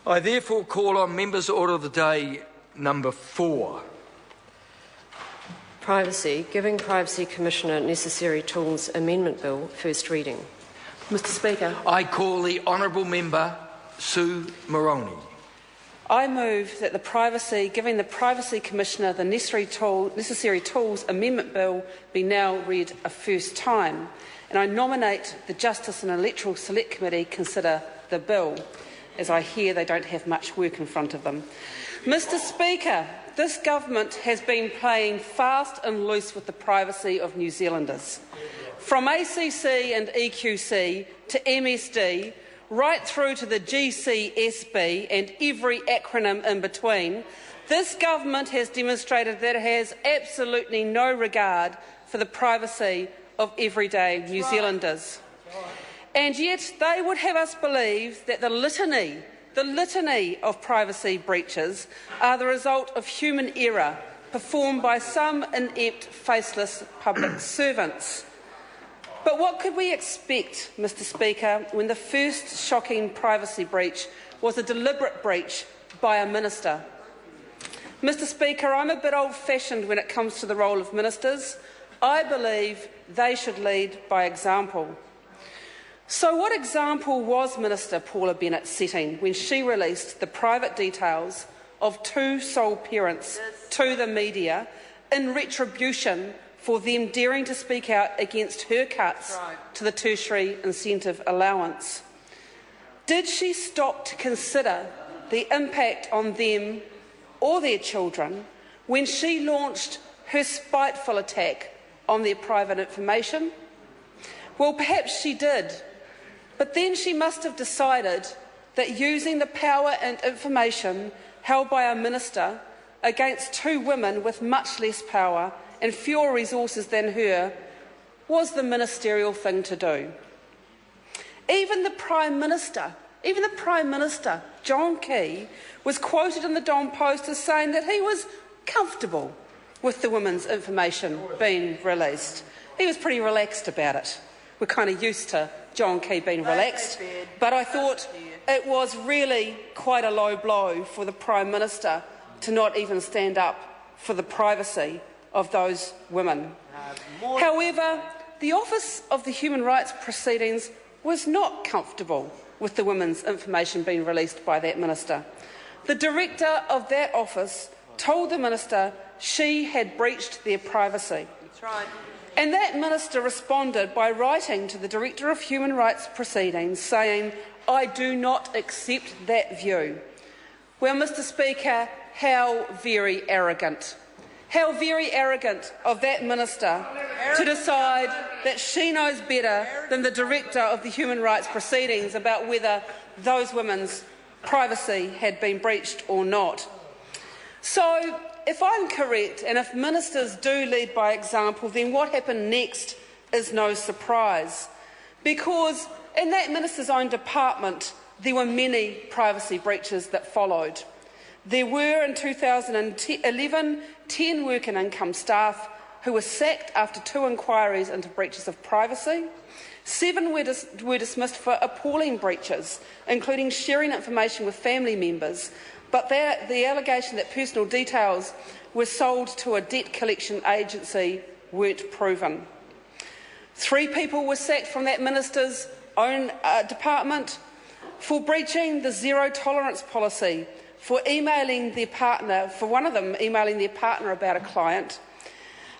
I therefore call on Members' Order of the Day number 4. Privacy, Giving Privacy Commissioner Necessary Tools Amendment Bill, first reading. Mr Speaker, I call the Honourable Member Sue Moroney. I move that the Giving the Privacy Commissioner the Necessary Tools Amendment Bill be now read a first time, and I nominate the Justice and Electoral Select Committee consider the bill, as I hear they don't have much work in front of them. Mr Speaker, this government has been playing fast and loose with the privacy of New Zealanders. From ACC and EQC to MSD, right through to the GCSB and every acronym in between, this government has demonstrated that it has absolutely no regard for the privacy of everyday New Zealanders. And yet they would have us believe that the litany of privacy breaches are the result of human error performed by some inept, faceless public servants. But what could we expect, Mr Speaker, when the first shocking privacy breach was a deliberate breach by a minister? Mr Speaker, I'm a bit old-fashioned when it comes to the role of ministers. I believe they should lead by example. So what example was Minister Paula Bennett setting when she released the private details of 2 sole parents to the media in retribution for them daring to speak out against her cuts to the tertiary incentive allowance? Did she stop to consider the impact on them or their children when she launched her spiteful attack on their private information? Well, perhaps she did, but then she must have decided that using the power and information held by a minister against 2 women with much less power and fewer resources than her was the ministerial thing to do. Even the Prime Minister, John Key, was quoted in the Don Post as saying that he was comfortable with the women's information being released. He was pretty relaxed about it. We're kind of used to John Key being relaxed, but I thought it was really quite a low blow for the Prime Minister to not even stand up for the privacy of those women. However, the Office of the Human Rights Proceedings was not comfortable with the women's information being released by that minister. The director of that office told the minister she had breached their privacy. That's right. And that minister responded by writing to the Director of Human Rights Proceedings saying, "I do not accept that view." Well, Mr Speaker, how very arrogant. How very arrogant of that minister to decide that she knows better than the Director of the Human Rights Proceedings about whether those women's privacy had been breached or not. So, if I'm correct, and if ministers do lead by example, then what happened next is no surprise. Because in that minister's own department, there were many privacy breaches that followed. There were, in 2011, 10 work and income staff who were sacked after 2 inquiries into breaches of privacy. 7 were dismissed for appalling breaches, including sharing information with family members, but the allegation that personal details were sold to a debt collection agency weren't proven. 3 people were sacked from that minister's own department for breaching the zero tolerance policy, for one of them emailing their partner about a client,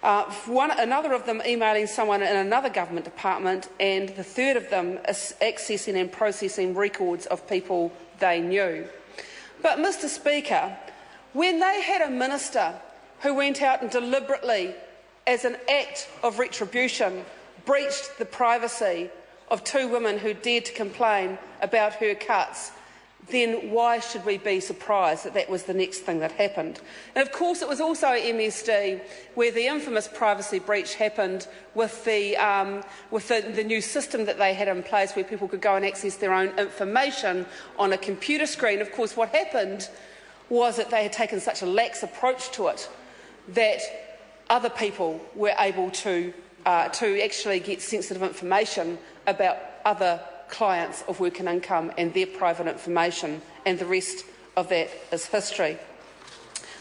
another of them emailing someone in another government department, and the third of them accessing and processing records of people they knew. But, Mr Speaker, when they had a minister who went out and deliberately, as an act of retribution, breached the privacy of 2 women who dared to complain about her cuts, then why should we be surprised that that was the next thing that happened? And of course it was also MSD where the infamous privacy breach happened with the new system that they had in place where people could go and access their own information on a computer screen. Of course what happened was that they had taken such a lax approach to it that other people were able to actually get sensitive information about other clients of work and income and their private information, and the rest of that is history.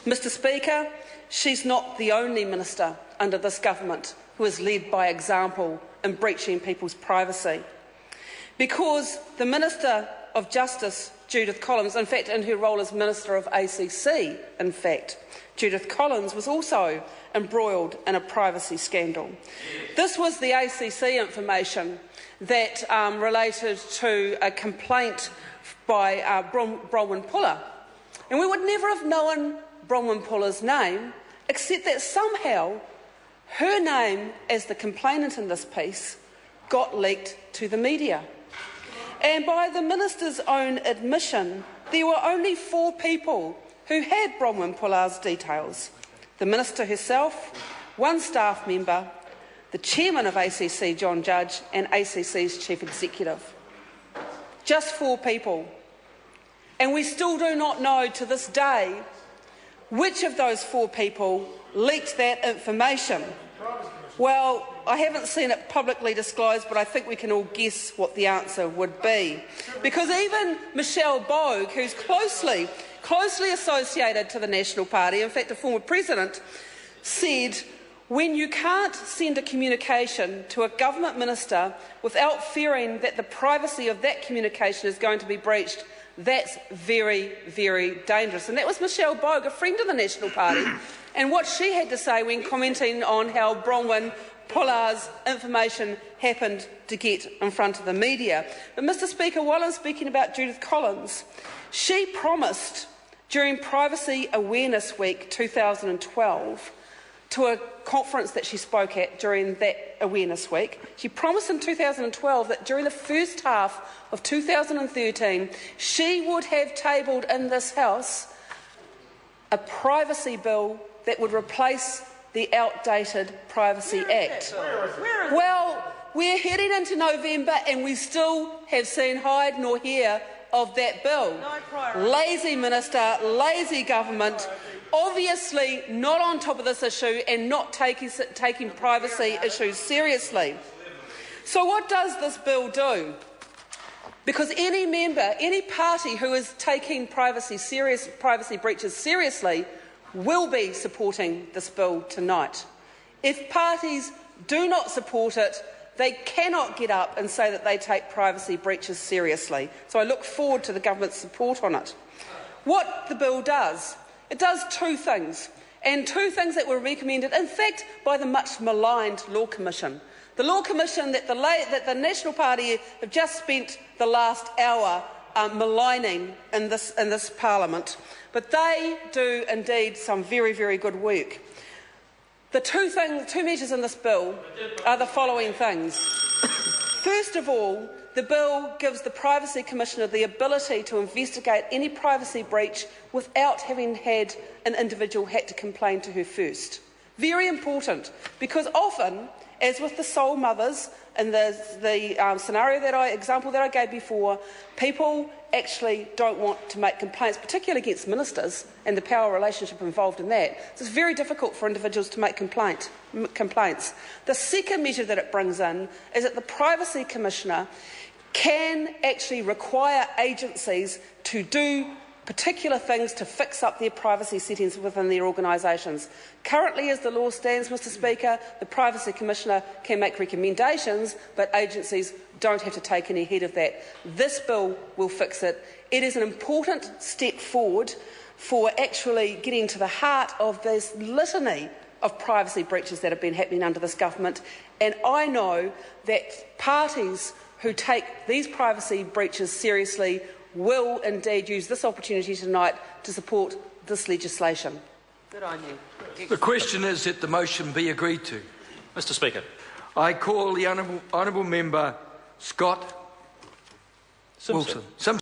Mr Speaker, she's not the only minister under this government who has led by example in breaching people's privacy, because the Minister of Justice, Judith Collins, in fact in her role as Minister of ACC, Judith Collins was also embroiled in a privacy scandal. This was the ACC information that related to a complaint by Bronwyn Puller. And we would never have known Bronwyn Puller's name, except that somehow her name as the complainant in this piece got leaked to the media. And by the Minister's own admission, there were only 4 people who had Bronwyn Puller's details: the Minister herself, 1 staff member, the Chairman of ACC, John Judge, and ACC's Chief Executive. Just 4 people. And we still do not know to this day which of those 4 people leaked that information. Well, I haven't seen it publicly disclosed, but I think we can all guess what the answer would be. Because even Michelle Bogue, who's closely associated to the National Party, in fact a former president, said, when you can't send a communication to a government minister without fearing that the privacy of that communication is going to be breached, that's very, very dangerous. And that was Michelle Bogue, a friend of the National Party, and what she had to say when commenting on how Bronwyn Puller's information happened to get in front of the media. But, Mr Speaker, while I'm speaking about Judith Collins, she promised during Privacy Awareness Week 2012, to a conference that she spoke at during that Awareness Week, she promised in 2012 that during the first half of 2013 she would have tabled in this House a privacy bill that would replace the outdated Privacy Act. Well, we're heading into November and we still have seen hide nor hair of that bill. Lazy minister, lazy government, obviously not on top of this issue and not taking privacy issues seriously. So what does this bill do? Because any member, any party who is taking privacy breaches seriously will be supporting this bill tonight. If parties do not support it, they cannot get up and say that they take privacy breaches seriously. So I look forward to the government's support on it. What the bill does, it does 2 things, and 2 things that were recommended, in fact, by the much maligned Law Commission. The Law Commission that the National Party have just spent the last hour maligning in this Parliament, but they do indeed some very, very good work. The 2 measures in this bill are the following things. First of all, the bill gives the Privacy Commissioner the ability to investigate any privacy breach without having had an individual had to complain to her first. Very important, because often, as with the sole mothers in the example that I gave before, people actually don't want to make complaints, particularly against ministers and the power relationship involved in that. So it's very difficult for individuals to make complaints. The second measure that it brings in is that the Privacy Commissioner can actually require agencies to do particular things to fix up their privacy settings within their organisations. Currently, as the law stands, Mr Speaker, the Privacy Commissioner can make recommendations, but agencies don't have to take any heed of that. This bill will fix it. It is an important step forward for actually getting to the heart of this litany of privacy breaches that have been happening under this government, and I know that parties who take these privacy breaches seriously will indeed use this opportunity tonight to support this legislation. Good on you. The question is that the motion be agreed to. Mr Speaker. I call the honourable member Scott Wilson.